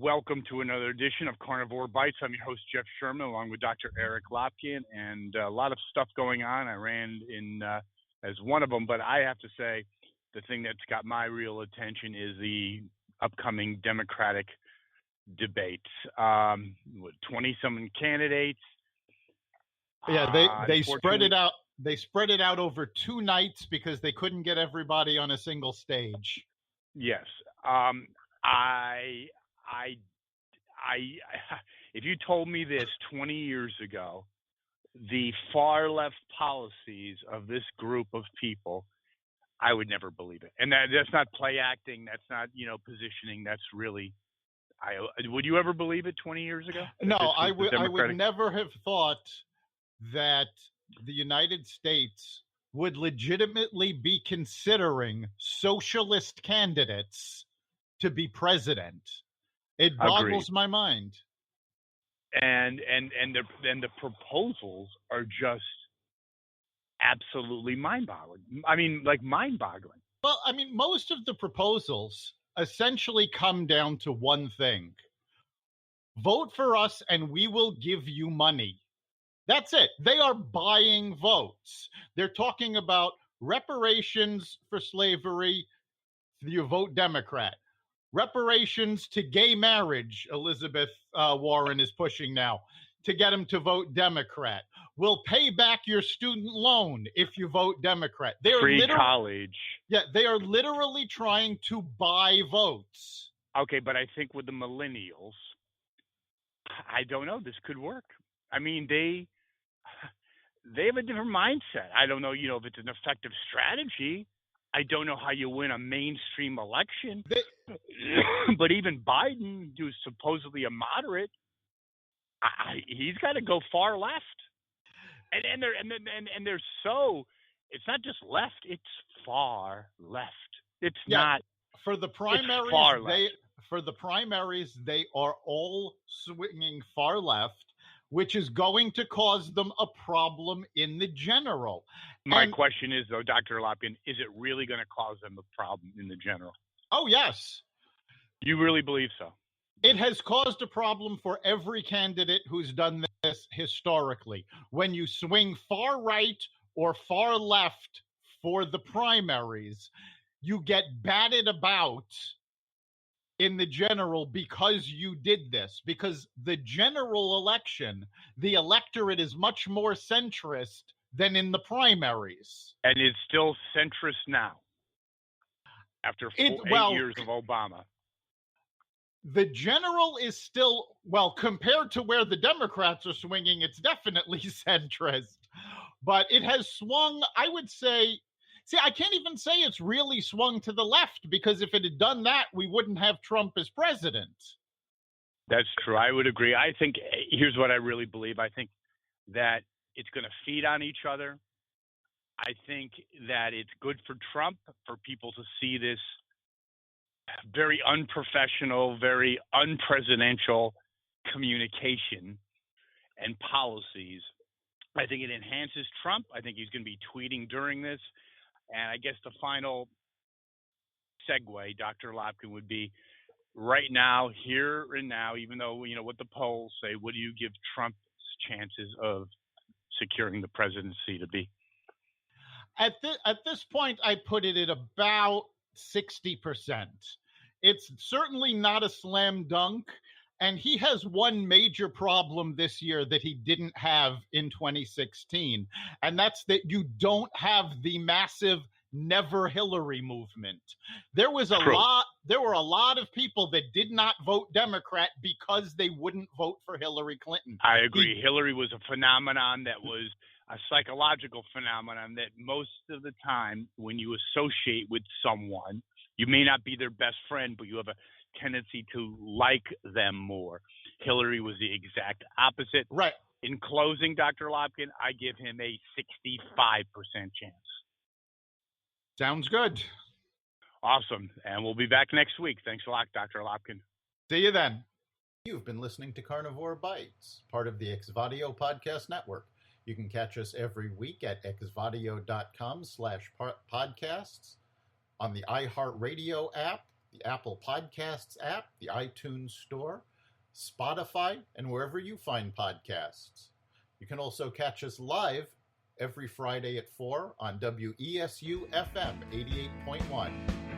Welcome to another edition of Carnivore Bites. I'm your host, Jeff Sherman, along with Dr. Eric Lopkin, and a lot of stuff going on. I ran in as one of them, but I have to say the thing that's got my real attention is the upcoming Democratic debates. 20-some candidates. Yeah, they spread it out. They spread it out over 2 nights because they couldn't get everybody on a single stage. Yes. If you told me this 20 years ago, the far left policies of this group of people, I would never believe it. And that's not play acting. That's not, positioning. That's really, would you ever believe it 20 years ago? No, I would never have thought that the United States would legitimately be considering socialist candidates to be president. It boggles my mind. And the proposals are just absolutely mind-boggling. I mean, like mind-boggling. Well, I mean, most of the proposals essentially come down to one thing. Vote for us and we will give you money. That's it. They are buying votes. They're talking about reparations for slavery. You vote Democrat. Reparations to gay marriage, Elizabeth Warren is pushing now, to get them to vote Democrat. We'll pay back your student loan if you vote Democrat. Free college. Yeah, they are literally trying to buy votes. Okay, but I think with the millennials, I don't know. This could work. I mean, they have a different mindset. I don't know, if it's an effective strategy. I don't know how you win a mainstream election. But even Biden, who's supposedly a moderate, he's got to go far left. And they're so, it's not just left, it's far left. It's not for the primaries. Far left. For the primaries, they are all swinging far left, which is going to cause them a problem in the general. My question is, though, Dr. Lopkin, is it really going to cause them a problem in the general? Oh, yes. You really believe so? It has caused a problem for every candidate who's done this historically. When you swing far right or far left for the primaries, you get batted about in the general because you did this. Because the general election, the electorate is much more centrist than in the primaries. And it's still centrist now, after 8 years of Obama. The general is still, compared to where the Democrats are swinging, it's definitely centrist. But it has swung, I would say, I can't even say it's really swung to the left, because if it had done that, we wouldn't have Trump as president. That's true. I would agree. I think, here's what I really believe. I think that it's going to feed on each other. I think that it's good for Trump, for people to see this very unprofessional, very unpresidential communication and policies. I think it enhances Trump. I think he's going to be tweeting during this. And I guess the final segue, Dr. Lopkin, would be right now, here and now, even though, what the polls say, what do you give Trump's chances of securing the presidency to be? At this point, I put it at about 60%. It's certainly not a slam dunk. And he has one major problem this year that he didn't have in 2016. And that's that you don't have the massive Never Hillary movement. There were a lot of people that did not vote Democrat because they wouldn't vote for Hillary Clinton. I agree. Hillary was a phenomenon that was a psychological phenomenon that most of the time when you associate with someone, you may not be their best friend, but you have a tendency to like them more. Hillary was the exact opposite. Right. In closing, Dr. Lopkin, I give him a 65% chance. Sounds good. Awesome. And we'll be back next week. Thanks a lot, Dr. Lopkin. See you then. You've been listening to Carnivore Bites, part of the Exvadio Podcast Network. You can catch us every week at exvadio.com/podcasts, on the iHeartRadio app, the Apple Podcasts app, the iTunes Store, Spotify, and wherever you find podcasts. You can also catch us live every Friday at 4 on WESU FM 88.1.